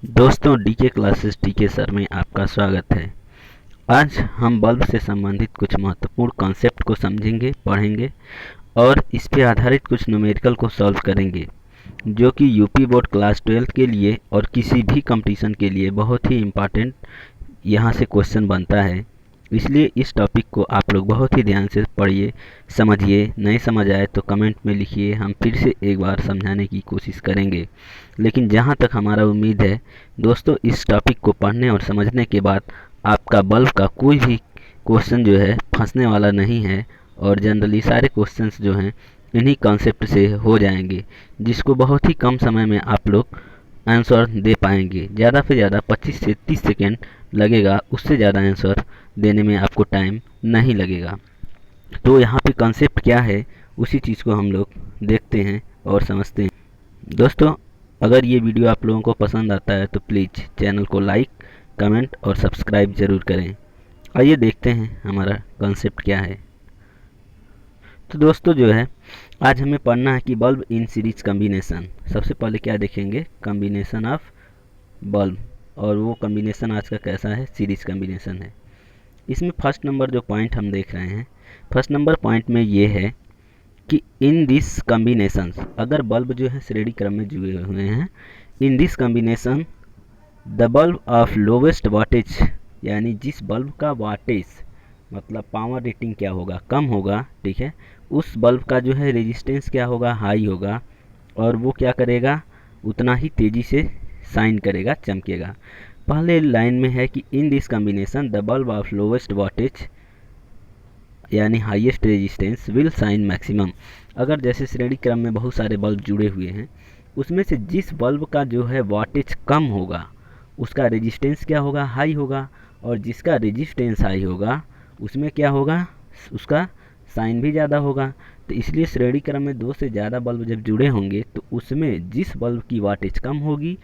दोस्तों DK classes DK sir में आपका स्वागत है। आज हम बल्ब से संबंधित कुछ महत्वपूर्ण कॉन्सेप्ट को समझेंगे, पढ़ेंगे और इस पे आधारित कुछ न्यूमेरिकल को सॉल्व करेंगे, जो कि यूपी बोर्ड क्लास 12 के लिए और किसी भी कंपटीशन के लिए बहुत ही इम्पॉर्टेंट यहाँ से क्वेश्चन बनता है। इसलिए इस टॉपिक को आप लोग बहुत ही ध्यान से पढ़िए, समझिए। नहीं समझ आए तो कमेंट में लिखिए, हम फिर से एक बार समझाने की कोशिश करेंगे। लेकिन जहाँ तक हमारा उम्मीद है दोस्तों, इस टॉपिक को पढ़ने और समझने के बाद आपका बल्ब का कोई भी क्वेश्चन जो है फंसने वाला नहीं है और जनरली सारे क्वेश्चंस जो हैं इन्हीं कॉन्सेप्ट से हो जाएंगे, जिसको बहुत ही कम समय में आप लोग आंसर दे पाएंगे। ज़्यादा से ज़्यादा 25 से 30 सेकेंड लगेगा, उससे ज़्यादा आंसर देने में आपको टाइम नहीं लगेगा। तो यहाँ पे कॉन्सेप्ट क्या है उसी चीज़ को हम लोग देखते हैं और समझते हैं। दोस्तों, अगर ये वीडियो आप लोगों को पसंद आता है तो प्लीज़ चैनल को लाइक, कमेंट और सब्सक्राइब ज़रूर करें। आइए देखते हैं हमारा कॉन्सेप्ट क्या है। तो दोस्तों जो है, आज हमें पढ़ना है कि बल्ब इन सीरीज कम्बिनेशन। सबसे पहले क्या देखेंगे, कम्बिनेशन ऑफ बल्ब, और वो कम्बिनेशन आज का कैसा है, सीरीज कम्बिनेशन है। इसमें फर्स्ट नंबर जो पॉइंट हम देख रहे हैं, फर्स्ट नंबर पॉइंट में ये है कि इन दिस कम्बिनेशंस, अगर बल्ब जो है श्रेणी क्रम में जुड़े हुए हैं, इन this combination the bulb of lowest wattage, यानी जिस बल्ब का वाटेज मतलब पावर रेटिंग क्या होगा, कम होगा, ठीक है, उस बल्ब का जो है रेजिस्टेंस क्या होगा, हाई होगा, और वो क्या करेगा, उतना ही तेज़ी से शाइन करेगा, चमकेगा। पहले लाइन में है कि in this combination the bulb of lowest wattage यानी highest resistance will shine maximum. अगर जैसे श्रेणी क्रम में बहुत सारे बल्ब जुड़े हुए हैं, उसमें से जिस बल्ब का जो है वाटेज कम होगा उसका रेजिस्टेंस क्या होगा, हाई होगा, और जिसका रेजिस्टेंस हाई होगा उसमें क्या होगा, उसका साइन भी ज़्यादा होगा। तो इसलिए श्रेणी क्रम में दो से ज़्यादा बल्ब जब जुड़े होंगे तो उसमें जिस बल्ब की वाटेज कम होगी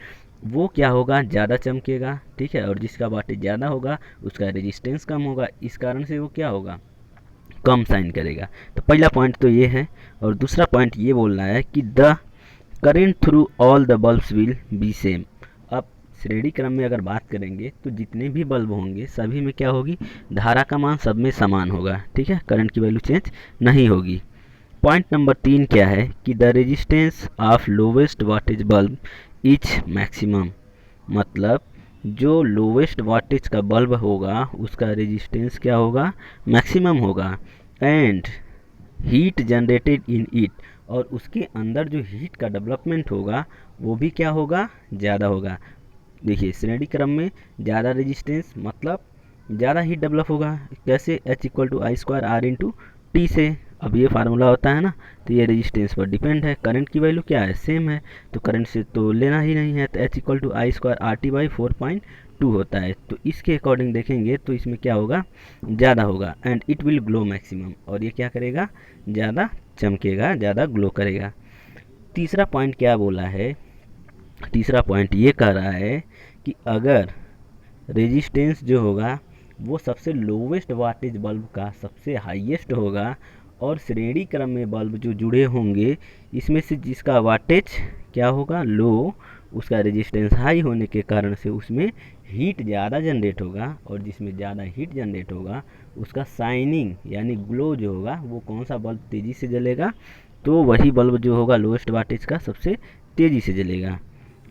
वो क्या होगा, ज़्यादा चमकेगा, ठीक है, और जिसका वाटेज ज़्यादा होगा उसका रेजिस्टेंस कम होगा, इस कारण से वो क्या होगा, कम साइन करेगा। तो पहला पॉइंट तो ये है। और दूसरा पॉइंट ये बोल रहा है कि the current through all the bulbs will be same. अब श्रेणी क्रम में अगर बात करेंगे तो जितने भी बल्ब होंगे सभी में क्या होगी, धारा का मान सब में समान होगा, ठीक है, करंट की वैल्यू चेंज नहीं होगी। पॉइंट नंबर 3 क्या है कि the resistance of lowest wattage bulb is maximum, मतलब जो लोवेस्ट वाटेज का बल्ब होगा उसका रेजिस्टेंस क्या होगा, मैक्सिमम होगा। And heat generated in it, और उसके अंदर जो हीट का डेवलपमेंट होगा वो भी क्या होगा, ज़्यादा होगा। देखिए श्रेणी क्रम में ज़्यादा रेजिस्टेंस मतलब ज़्यादा हीट डेवलप होगा, कैसे, H equal to I square R into T से। अब ये फार्मूला होता है ना, तो ये रेजिस्टेंस पर डिपेंड है। करंट की वैल्यू क्या है, सेम है, तो करंट से तो लेना ही नहीं है, तो H equal to I square R T by 4.2 होता है। तो इसके अकॉर्डिंग देखेंगे तो इसमें क्या होगा, ज़्यादा होगा। And it will glow maximum, और ये क्या करेगा, ज़्यादा चमकेगा, ज़्यादा ग्लो करेगा। तीसरा पॉइंट क्या बोला है, तीसरा पॉइंट ये कह रहा है कि अगर रेजिस्टेंस जो होगा वो सबसे लोवेस्ट वाटेज बल्ब का सबसे हाईएस्ट होगा, और श्रेणी क्रम में बल्ब जो जुड़े होंगे इसमें से जिसका वाटेज क्या होगा, लो, उसका रेजिस्टेंस हाई होने के कारण से उसमें हीट ज़्यादा जनरेट होगा, और जिसमें ज़्यादा हीट जनरेट होगा उसका शाइनिंग यानी ग्लो जो होगा, वो कौन सा बल्ब तेज़ी से जलेगा, तो वही बल्ब जो होगा लोवेस्ट वाटेज का सबसे तेज़ी से जलेगा।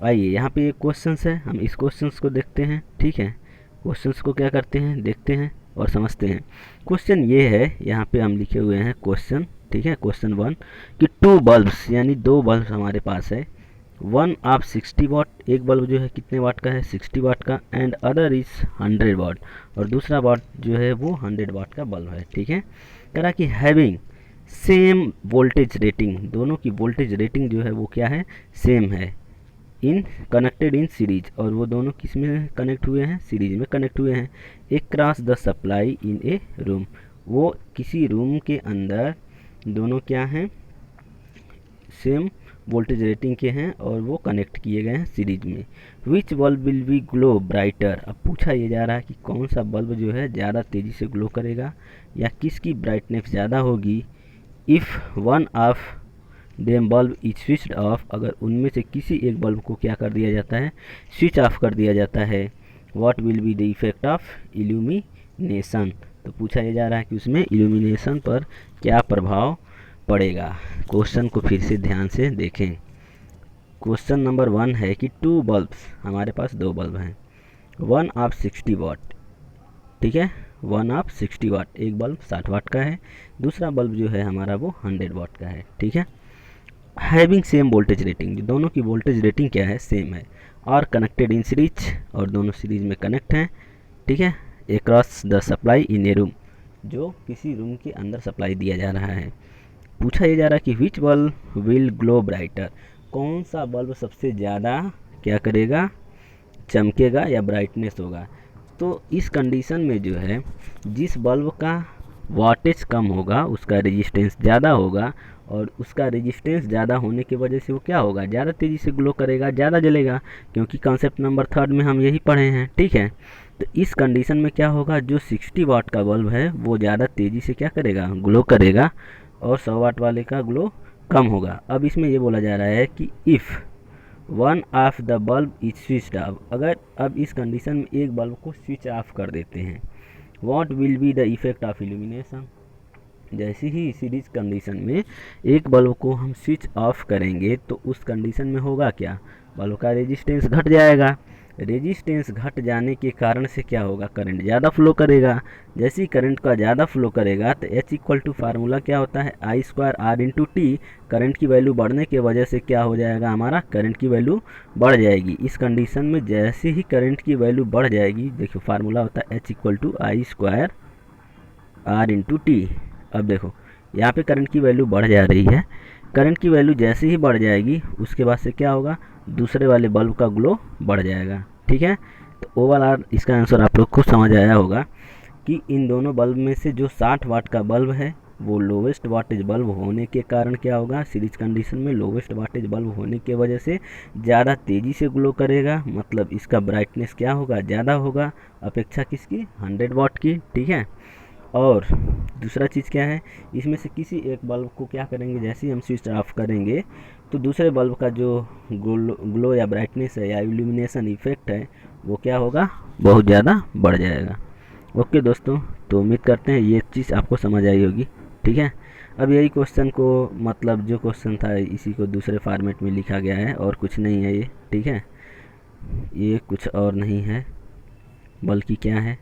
आइए यहाँ पे एक क्वेश्चंस है, हम इस क्वेश्चंस को देखते हैं, ठीक है, क्वेश्चंस को क्या करते हैं, देखते हैं और समझते हैं। क्वेश्चन ये है, यहाँ पे हम लिखे हुए हैं क्वेश्चन, ठीक है, क्वेश्चन 1 कि टू बल्ब्स यानी दो बल्ब हमारे पास है, वन ऑफ 60 वाट, एक बल्ब जो है कितने वाट का है, 60 वाट का, एंड अदर इज 100 वाट, और दूसरा वाट जो है वो 100 वाट का बल्ब है, ठीक है। कह रहा कि हैविंग सेम वोल्टेज रेटिंग, दोनों की वोल्टेज रेटिंग जो है वो क्या है, सेम है, इन कनेक्टेड इन सीरीज, और वो दोनों किस में कनेक्ट हुए हैं, सीरीज में कनेक्ट हुए हैं। एक cross the supply in A room, वो किसी रूम के अंदर दोनों क्या हैं, सेम वोल्टेज रेटिंग के हैं और वो कनेक्ट किए गए हैं सीरीज में। Which bulb will be glow brighter, अब पूछा ये जा रहा है कि कौन सा बल्ब जो है ज़्यादा तेज़ी से ग्लो करेगा या किसकी ब्राइटनेस ज़्यादा होगी। If one of them bulb is switched off, अगर उनमें से किसी एक बल्ब को क्या कर दिया जाता है, स्विच ऑफ कर दिया जाता है, what will be the effect of illumination. तो पूछा ये जा रहा है कि उसमें इल्यूमिनेशन पर क्या प्रभाव पड़ेगा। क्वेश्चन को फिर से ध्यान से देखें। क्वेश्चन नंबर 1 है कि 2 बल्ब्स, हमारे पास 2 बल्ब हैं, 1 ऑफ 60 वाट, ठीक है, 1 ऑफ 60 वाट, एक बल्ब 60 वाट का है, दूसरा बल्ब जो है हमारा वो 100 वाट का है, ठीक है। हैविंग सेम वोल्टेज रेटिंग, दोनों की वोल्टेज रेटिंग क्या है, सेम है, और कनेक्टेड इन सीरीज, और दोनों सीरीज में कनेक्ट हैं, ठीक है, across the supply in A room, जो किसी रूम के अंदर सप्लाई दिया जा रहा है। पूछा ये जा रहा है कि विच बल्ब विल ग्लो ब्राइटर, कौन सा बल्ब सबसे ज़्यादा क्या करेगा, चमकेगा या ब्राइटनेस होगा। तो इस कंडीशन में जो है जिस बल्ब का वाटेज कम होगा उसका रेजिस्टेंस ज़्यादा होगा, और उसका रेजिस्टेंस ज़्यादा होने की वजह से वो क्या होगा, ज़्यादा तेज़ी से ग्लो करेगा, ज़्यादा जलेगा, क्योंकि कॉन्सेप्ट नंबर 3 में हम यही पढ़े हैं, ठीक है। तो इस कंडीशन में क्या होगा, जो 60 वाट का बल्ब है वो ज़्यादा तेज़ी से क्या करेगा, ग्लो करेगा, और 100 वाट वाले का ग्लो कम होगा। अब इसमें ये बोला जा रहा है कि if 1 of the bulb is switched off, अगर अब इस कंडीशन में एक बल्ब को स्विच ऑफ कर देते हैं, what will be the effect of illumination, जैसे ही सीरीज कंडीशन में एक बल्ब को हम स्विच ऑफ करेंगे तो उस कंडीशन में होगा क्या, बल्ब का रेजिस्टेंस घट जाएगा, रेजिस्टेंस घट जाने के कारण से क्या होगा, करंट ज़्यादा फ्लो करेगा, जैसे ही करंट का ज़्यादा फ्लो करेगा तो H इक्वल टू फार्मूला क्या होता है, I square R into T, current की वैल्यू बढ़ने की वजह से क्या हो जाएगा, हमारा करंट की वैल्यू बढ़ जाएगी। इस कंडीशन में जैसे ही करंट की वैल्यू बढ़ जाएगी, देखो फार्मूला होता है H equal to I square R into T. अब देखो यहाँ पे करंट की वैल्यू बढ़ जा रही है, करंट की वैल्यू जैसे ही बढ़ जाएगी उसके बाद से क्या होगा, दूसरे वाले बल्ब का ग्लो बढ़ जाएगा, ठीक है। तो ओवरऑल इसका आंसर आप लोग को समझ आया होगा कि इन दोनों बल्ब में से जो 60 वाट का बल्ब है वो लोवेस्ट वाटेज बल्ब होने के कारण क्या होगा, सीरीज कंडीशन में लोवेस्ट वाटेज बल्ब होने की वजह से ज़्यादा तेज़ी से ग्लो करेगा, मतलब इसका ब्राइटनेस क्या होगा, ज़्यादा होगा अपेक्षा किसकी, 100 वाट की, ठीक है। और दूसरा चीज़ क्या है, इसमें से किसी एक बल्ब को क्या करेंगे, जैसे ही हम स्विच ऑफ करेंगे तो दूसरे बल्ब का जो ग्लो या ब्राइटनेस है या इल्यूमिनेशन इफेक्ट है वो क्या होगा, बहुत ज़्यादा बढ़ जाएगा। ओके दोस्तों, तो उम्मीद करते हैं ये चीज़ आपको समझ आई होगी, ठीक है। अब यही क्वेश्चन को, मतलब जो क्वेश्चन था इसी को दूसरे फॉर्मेट में लिखा गया है और कुछ नहीं है ये, ठीक है, ये कुछ और नहीं है बल्कि क्या है,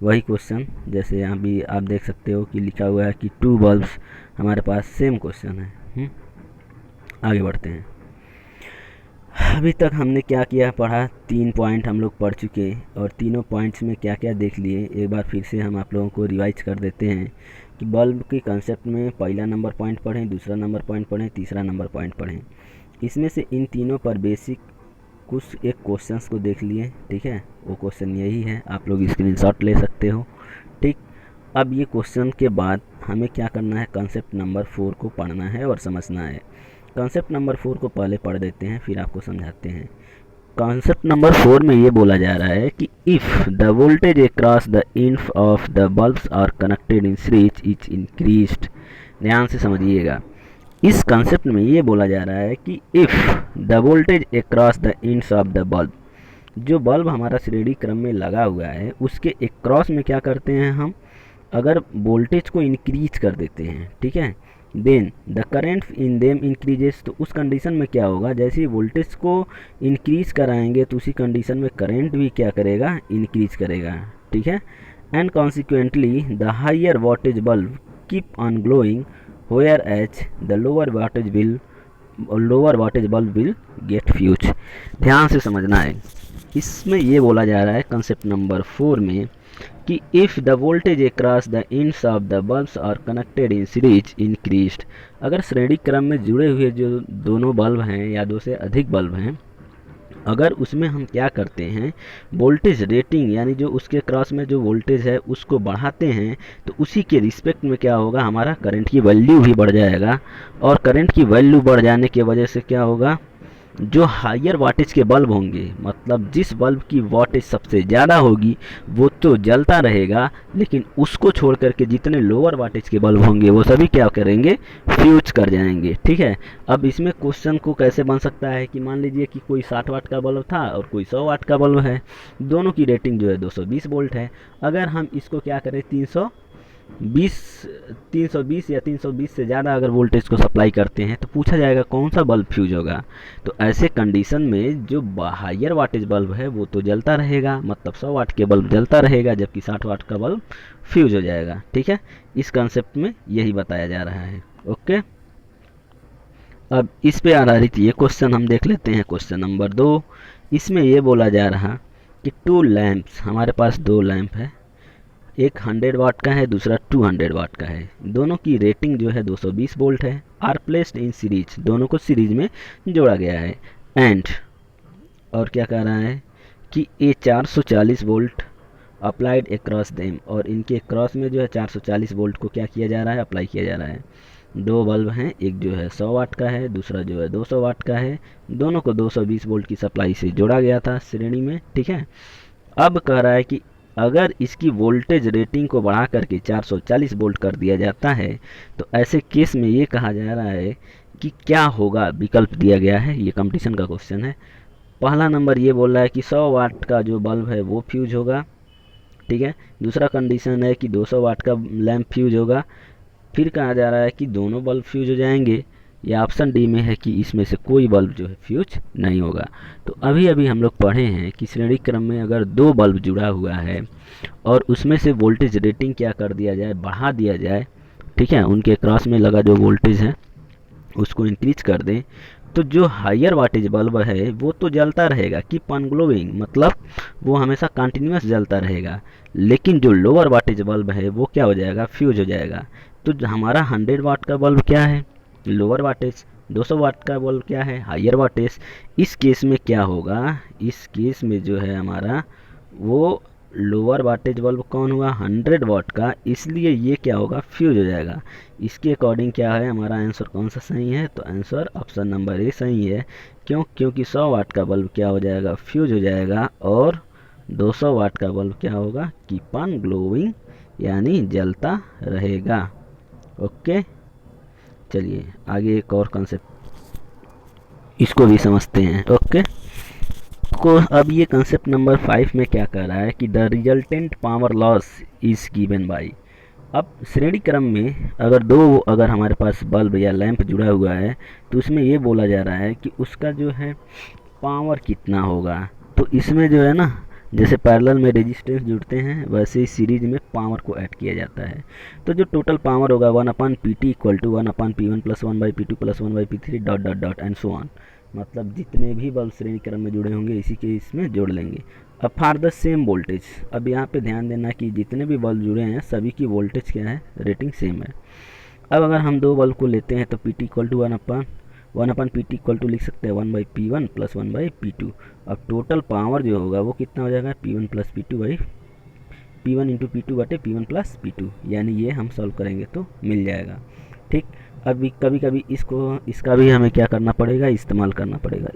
वही क्वेश्चन जैसे यहाँ भी आप देख सकते हो कि लिखा हुआ है कि 2 बल्ब्स, हमारे पास सेम क्वेश्चन है। आगे बढ़ते हैं। अभी तक हमने क्या किया, पढ़ा, 3 पॉइंट हम लोग पढ़ चुके, और तीनों पॉइंट्स में क्या क्या देख लिए, एक बार फिर से हम आप लोगों को रिवाइज कर देते हैं कि बल्ब के कंसेप्ट में पहला नंबर पॉइंट पढ़ें, दूसरा नंबर पॉइंट पढ़ें, तीसरा नंबर पॉइंट पढ़ें। इसमें से इन तीनों पर बेसिक कुछ एक क्वेश्चंस को देख लिए, ठीक है, वो क्वेश्चन यही है, आप लोग स्क्रीनशॉट ले सकते हो, ठीक। अब ये क्वेश्चन के बाद हमें क्या करना है, कॉन्सेप्ट नंबर 4 को पढ़ना है और समझना है। कॉन्सेप्ट नंबर 4 को पहले पढ़ देते हैं फिर आपको समझाते हैं। कॉन्सेप्ट नंबर 4 में ये बोला जा रहा है कि if the voltage across the इन्फ of the bulbs are connected in series is increased, ध्यान से समझिएगा। इस कंसेप्ट में ये बोला जा रहा है कि if the voltage across the ends of the bulb, जो बल्ब हमारा श्रेणी क्रम में लगा हुआ है उसके अक्रॉस में क्या करते हैं हम, अगर वोल्टेज को इंक्रीज कर देते हैं, ठीक है, then the current in them increases, तो उस कंडीशन में क्या होगा, जैसे ही वोल्टेज को इंक्रीज कराएंगे तो उसी कंडीशन में करंट भी क्या करेगा, इंक्रीज करेगा, ठीक है। And consequently the higher voltage bulb keep on glowing whereas the lower wattage bulb will get fuse. ध्यान से समझना है, इसमें ये बोला जा रहा है कंसेप्ट नंबर 4 में कि if the voltage across the ends of the bulbs are connected in series increased, अगर श्रेणी क्रम में जुड़े हुए जो दोनों बल्ब हैं या 2 से अधिक बल्ब हैं, अगर उसमें हम क्या करते हैं, वोल्टेज रेटिंग यानी जो उसके क्रॉस में जो वोल्टेज है उसको बढ़ाते हैं, तो उसी के रिस्पेक्ट में क्या होगा, हमारा करंट की वैल्यू भी बढ़ जाएगा, और करंट की वैल्यू बढ़ जाने की वजह से क्या होगा, जो हायर वाटेज के बल्ब होंगे, मतलब जिस बल्ब की वाटेज सबसे ज़्यादा होगी वो तो जलता रहेगा, लेकिन उसको छोड़ करके जितने लोअर वाटेज के बल्ब होंगे वो सभी क्या करेंगे, फ्यूज कर जाएंगे। ठीक है। अब इसमें क्वेश्चन को कैसे बन सकता है कि मान लीजिए कि कोई 60 वाट का बल्ब था और कोई 100 वाट का बल्ब है, दोनों की रेटिंग जो है 220 वोल्ट है। अगर हम इसको क्या करें 320 320 या 320 से ज़्यादा अगर वोल्टेज को सप्लाई करते हैं तो पूछा जाएगा कौन सा बल्ब फ्यूज होगा। तो ऐसे कंडीशन में जो हायर वाटेज बल्ब है वो तो जलता रहेगा, मतलब 100 वाट के बल्ब जलता रहेगा, जबकि 60 वाट का बल्ब फ्यूज हो जाएगा। ठीक है। इस कंसेप्ट में यही बताया जा रहा है। ओके। अब इस पे आधारित ये क्वेश्चन हम देख लेते हैं, क्वेश्चन नंबर 2। इसमें ये बोला जा रहा कि टू लैंप्स, हमारे पास दो लैंप है, एक 100 वाट का है, दूसरा 200 वाट का है। दोनों की रेटिंग जो है 220 वोल्ट है। आर प्लेस्ड इन सीरीज, दोनों को सीरीज में जोड़ा गया है। एंड और क्या कह रहा है कि ए 440 वोल्ट अप्लाइड एक्रॉस देम, और इनके क्रॉस में जो है 440 वोल्ट को क्या किया जा रहा है, अप्लाई किया जा रहा है। दो बल्ब हैं, एक जो है 100 वाट का है, दूसरा जो है 200 वाट का है। दोनों को 220 वोल्ट की सप्लाई से जोड़ा गया था श्रेणी में। ठीक है। अब कह रहा है कि अगर इसकी वोल्टेज रेटिंग को बढ़ा करके 440 वोल्ट कर दिया जाता है तो ऐसे केस में ये कहा जा रहा है कि क्या होगा, विकल्प दिया गया है, ये कंपटीशन का क्वेश्चन है। पहला नंबर ये बोल रहा है कि 100 वाट का जो बल्ब है वो फ्यूज होगा। ठीक है। दूसरा कंडीशन है कि 200 वाट का लैंप फ्यूज होगा। फिर कहा जा रहा है कि दोनों बल्ब फ्यूज हो जाएंगे, या ऑप्शन डी में है कि इसमें से कोई बल्ब जो है फ्यूज नहीं होगा। तो अभी अभी हम लोग पढ़े हैं कि श्रेणी क्रम में अगर दो बल्ब जुड़ा हुआ है और उसमें से वोल्टेज रेटिंग क्या कर दिया जाए, बढ़ा दिया जाए। ठीक है। उनके क्रॉस में लगा जो वोल्टेज है उसको इंक्रीज कर दें, तो जो हायर वाटेज बल्ब है वो तो जलता रहेगा, कीप ऑन ग्लोइंग, मतलब वो हमेशा कंटिन्यूस जलता रहेगा। लेकिन जो लोअर वाटेज बल्ब है वो क्या हो जाएगा, फ्यूज हो जाएगा। तो हमारा 100 वाट का बल्ब क्या है, लोअर वाटेज। 200 वाट का बल्ब क्या है, हायर वाटेज। इस केस में क्या होगा, इस केस में जो है हमारा वो लोअर वाटेज बल्ब कौन हुआ, 100 वाट का, इसलिए ये क्या होगा, फ्यूज हो जाएगा। इसके अकॉर्डिंग क्या है हमारा आंसर, कौन सा सही है, तो आंसर ऑप्शन नंबर ए सही है। क्यों, क्योंकि 100 वाट का बल्ब क्या हो जाएगा, फ्यूज हो जाएगा, और 200 वाट का बल्ब क्या होगा, कीप ऑन ग्लोइंग, यानी जलता रहेगा। ओके। चलिए आगे एक और कंसेप्ट इसको भी समझते हैं। ओके। को अब ये कंसेप्ट नंबर 5 में क्या कह रहा है कि the resultant power loss is given by. अब श्रेणी क्रम में अगर हमारे पास बल्ब या लैंप जुड़ा हुआ है तो उसमें ये बोला जा रहा है कि उसका जो है पावर कितना होगा। तो इसमें जो है ना, जैसे पैरेलल में रेजिस्टेंस जुड़ते हैं वैसे ही सीरीज में पावर को ऐड किया जाता है। तो जो टोटल पावर होगा 1/PT equal to 1/P1 plus 1/P2 plus 1/P3 dot dot dot and so on, मतलब जितने भी बल्ब श्रेणी क्रम में जुड़े होंगे इसी के इसमें जोड़ लेंगे। अब फॉर द सेम वोल्टेज, अब यहाँ पे ध्यान देना कि जितने भी बल्ब जुड़े हैं सभी की वोल्टेज क्या है, रेटिंग सेम है। अब अगर हम दो बल्ब को लेते हैं तो PT equal to 1/PT equal to लिख सकते हैं 1/P1 प्लस 1/P2। अब टोटल पावर जो होगा वो कितना हो जाएगा, P1 plus P1 into P2 बटे P1 प्लस P2, यानी ये हम सॉल्व करेंगे तो मिल जाएगा। ठीक। अभी कभी कभी इसका भी हमें क्या करना पड़ेगा, इस्तेमाल करना पड़ेगा,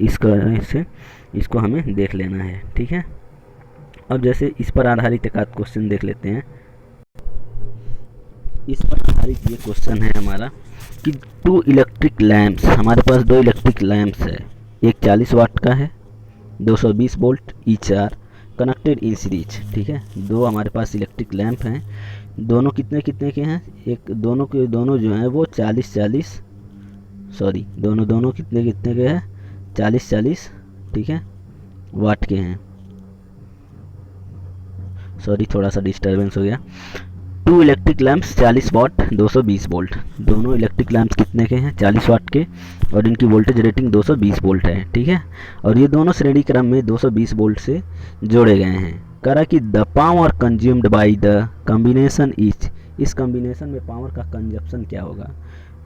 इसको हमें देख लेना है। ठीक है। अब जैसे इस पर आधारित एक आध क्वेश्चन देख लेते हैं। इस पर आधारित ये क्वेश्चन है हमारा कि टू इलेक्ट्रिक लैंप्स, हमारे पास दो इलेक्ट्रिक लैंप्स है, एक 40 वाट का है, 220 volt each are connected in series. ठीक है। दो हमारे पास इलेक्ट्रिक लैंप हैं, दोनों कितने कितने के हैं, एक दोनों के दोनों जो हैं वो 40 दोनों कितने कितने के हैं, 40 ठीक है, वाट के हैं। सॉरी थोड़ा सा डिस्टर्बेंस हो गया। Two electric lamps 40 watt 220 volt, दोनों इलेक्ट्रिक लैंप्स कितने के हैं, 40 वाट के, और इनकी वोल्टेज रेटिंग 220 वोल्ट है। ठीक है। और ये दोनों श्रेणी क्रम में 220 वोल्ट से जोड़े गए हैं। करा कि the power consumed by the combination इस कॉम्बिनेशन में पावर का कंजप्शन क्या होगा।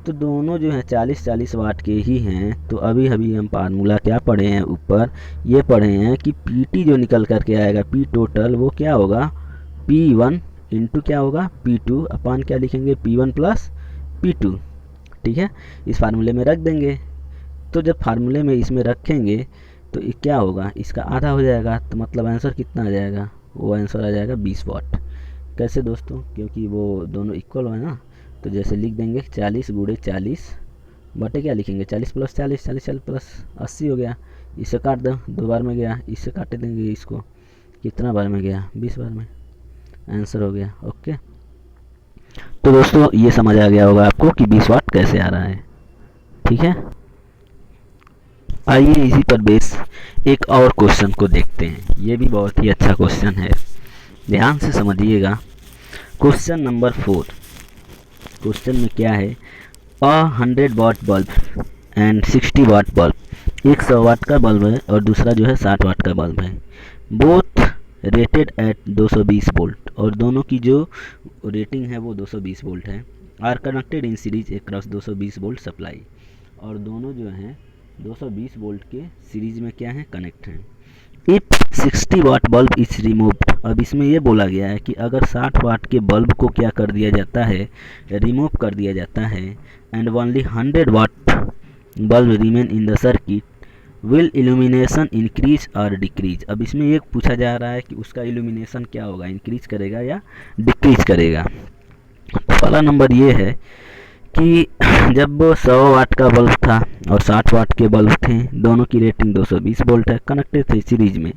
तो दोनों जो है 40 वाट के ही हैं। तो अभी हम फार्मूला क्या पढ़े हैं, ऊपर ये पढ़े हैं कि PT जो निकल करके आएगा, P टोटल वो क्या होगा, P1 इंटू क्या होगा, P2 अपान क्या लिखेंगे, P1 प्लस P2। ठीक है। इस फार्मूले में रख देंगे। तो जब फार्मूले में इसमें रखेंगे तो ये क्या होगा, इसका आधा हो जाएगा, तो मतलब आंसर कितना आ जाएगा, वो आंसर आ जाएगा 20 वाट। कैसे दोस्तों, क्योंकि वो दोनों इक्वल है ना, तो जैसे लिख देंगे 40 गुणे 40 बटे क्या लिखेंगे 40 प्लस 40, 40 प्लस 80 हो गया। इसे काट दो, 2 बार में गया, इससे काट देंगे इसको, कितना बार में गया 20 बार में, आंसर हो गया। ओके, तो दोस्तों ये समझ आ गया होगा आपको कि 20 वाट कैसे आ रहा है। ठीक है, आइए इसी पर बेस एक और क्वेश्चन को देखते हैं। ये भी बहुत ही अच्छा क्वेश्चन है, ध्यान से समझिएगा। क्वेश्चन नंबर 4, क्वेश्चन में क्या है, 100 watt bulb and 60 watt bulb, एक 100 वाट का बल्ब है और दूसरा जो है 60 वाट का बल्ब है, बोथ रेटेड एट 220 वोल्ट, और दोनों की जो रेटिंग है वो 220 वोल्ट है, are connected in series across 220 volt supply, और दोनों जो हैं 220 वोल्ट के सीरीज में क्या है, कनेक्ट हैं। If 60 watt bulb is removed, अब इसमें ये बोला गया है कि अगर 60 वाट के बल्ब को क्या कर दिया जाता है, रिमूव कर दिया जाता है, and only 100 watt bulb remain in the circuit, will illumination increase और डिक्रीज। अब इसमें ये पूछा जा रहा है कि उसका इल्यूमिनेशन क्या होगा, इंक्रीज करेगा या डिक्रीज करेगा। पहला नंबर ये है कि जब 100 वाट का बल्ब था और 60 वाट के बल्ब थे, दोनों की रेटिंग 220 वोल्ट है, कनेक्टेड थे सीरीज में,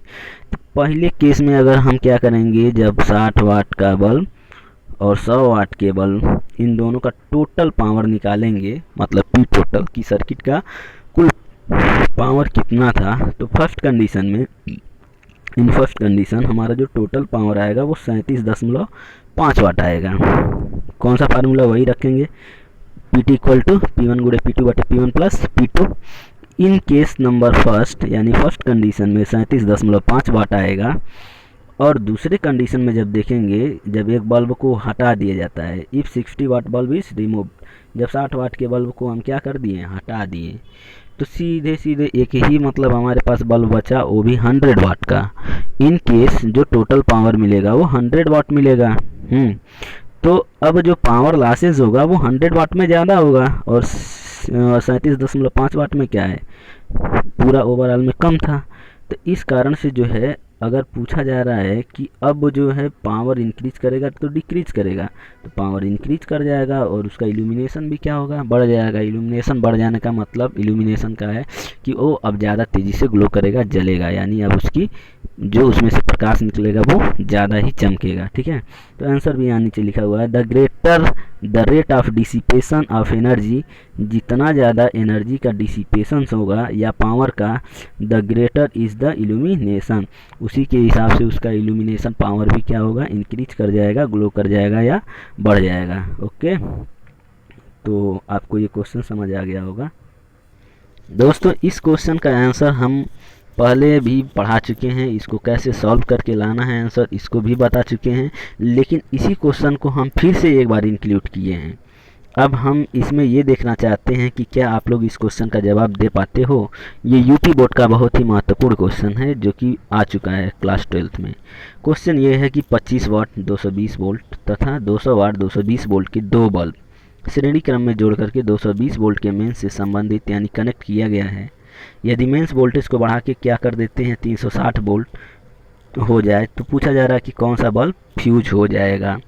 तो पहले केस में अगर हम क्या करेंगे, जब 60 वाट का बल्ब और 100 वाट के बल्ब, इन दोनों का टोटल पावर निकालेंगे, मतलब पी टोटल की सर्किट का कुल पावर कितना था, तो फर्स्ट कंडीशन में, इन फर्स्ट कंडीशन हमारा जो टोटल पावर आएगा वो 37.5 वाट आएगा। कौन सा फार्मूला, वही रखेंगे, P T equal to P1 गुणे P2 बटे P1 plus P2। In case number first यानी फर्स्ट कंडीशन में 37.5 वाट आएगा, और दूसरे कंडीशन में जब देखेंगे, जब एक बल्ब को हटा दिया जाता है, if 60 watt bulb is remove, जब 60 वाट के बल्ब को हम क्या कर दिए, हटा दिए, तो सीधे सीधे एक ही मतलब हमारे पास बल्ब बचा, वो भी 100 वाट का। इन केस जो टोटल पावर मिलेगा वो 100 वाट मिलेगा। तो अब जो पावर लॉसेस होगा वो 100 वाट में ज़्यादा होगा, और 37.5 वाट में क्या है, पूरा ओवरऑल में कम था। तो इस कारण से जो है, अगर पूछा जा रहा है कि अब जो है पावर इंक्रीज करेगा तो डिक्रीज करेगा, तो पावर इंक्रीज कर जाएगा और उसका इल्यूमिनेशन भी क्या होगा, बढ़ जाएगा। इल्यूमिनेशन बढ़ जाने का मतलब इल्यूमिनेशन का है कि वो अब ज़्यादा तेज़ी से ग्लो करेगा, जलेगा, यानी अब उसकी जो उसमें से प्रकाश निकलेगा वो ज़्यादा ही चमकेगा। ठीक है, तो आंसर भी यहाँ नीचे लिखा हुआ है, the greater the rate of dissipation of energy, जितना ज़्यादा एनर्जी का डिसिपेशन होगा या पावर का, the greater is the illumination, उसी के हिसाब से उसका इल्यूमिनेशन पावर भी क्या होगा, इंक्रीज कर जाएगा, ग्लो कर जाएगा या बढ़ जाएगा। ओके, तो आपको ये क्वेश्चन समझ आ गया होगा। दोस्तों इस क्वेश्चन का आंसर हम पहले भी पढ़ा चुके हैं, इसको कैसे सॉल्व करके लाना है आंसर, इसको भी बता चुके हैं, लेकिन इसी क्वेश्चन को हम फिर से एक बार इंक्लूड किए हैं। अब हम इसमें ये देखना चाहते हैं कि क्या आप लोग इस क्वेश्चन का जवाब दे पाते हो। ये यूपी बोर्ड का बहुत ही महत्वपूर्ण क्वेश्चन है जो कि आ चुका है क्लास 12th में। क्वेश्चन ये है कि 25 वाट 220 वोल्ट तथा 200 वाट 220 वोल्ट के दो बल्ब श्रेणी क्रम में जोड़ करके 220 वोल्ट के मेंस से संबंधित यानी कनेक्ट किया गया है। यदि मेंस वोल्टेज को बढ़ा के क्या कर देते हैं 360 वोल्ट हो जाए, तो पूछा जा रहा है कि कौन सा बल्ब फ्यूज हो जाएगा।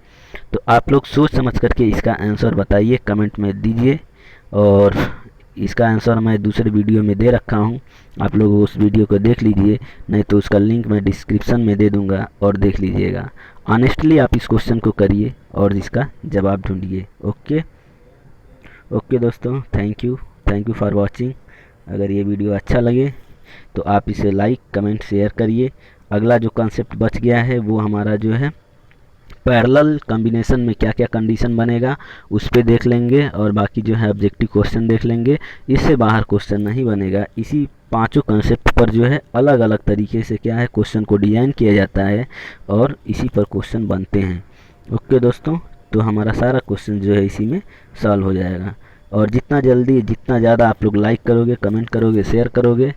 तो आप लोग सोच समझ करके इसका आंसर बताइए, कमेंट में दीजिए, और इसका आंसर मैं दूसरे वीडियो में दे रखा हूँ, आप लोग उस वीडियो को देख लीजिए, नहीं तो उसका लिंक मैं डिस्क्रिप्शन में दे दूँगा और देख लीजिएगा। ऑनेस्टली आप इस क्वेश्चन को करिए और इसका जवाब ढूंढिए। ओके दोस्तों, थैंक यू फॉर वॉचिंग। अगर ये वीडियो अच्छा लगे तो आप इसे लाइक कमेंट शेयर करिए। अगला जो कॉन्सेप्ट बच गया है वो हमारा जो है पैरेलल कॉम्बिनेशन में क्या क्या कंडीशन बनेगा उस पे देख लेंगे, और बाकी जो है ऑब्जेक्टिव क्वेश्चन देख लेंगे। इससे बाहर क्वेश्चन नहीं बनेगा। इसी पांचों कॉन्सेप्ट पर जो है अलग अलग तरीके से क्या है क्वेश्चन को डिज़ाइन किया जाता है और इसी पर क्वेश्चन बनते हैं। ओके दोस्तों, तो हमारा सारा क्वेश्चन जो है इसी में सॉल्व हो जाएगा। और जितना जल्दी जितना ज़्यादा आप लोग लाइक करोगे, कमेंट करोगे, शेयर करोगे,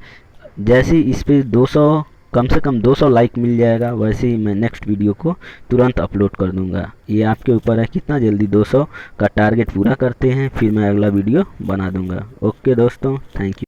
जैसे इस पर 200 कम से कम 200 लाइक मिल जाएगा, वैसे ही मैं नेक्स्ट वीडियो को तुरंत अपलोड कर दूंगा। ये आपके ऊपर है कितना जल्दी 200 का टारगेट पूरा करते हैं, फिर मैं अगला वीडियो बना दूंगा। ओके दोस्तों, थैंक यू।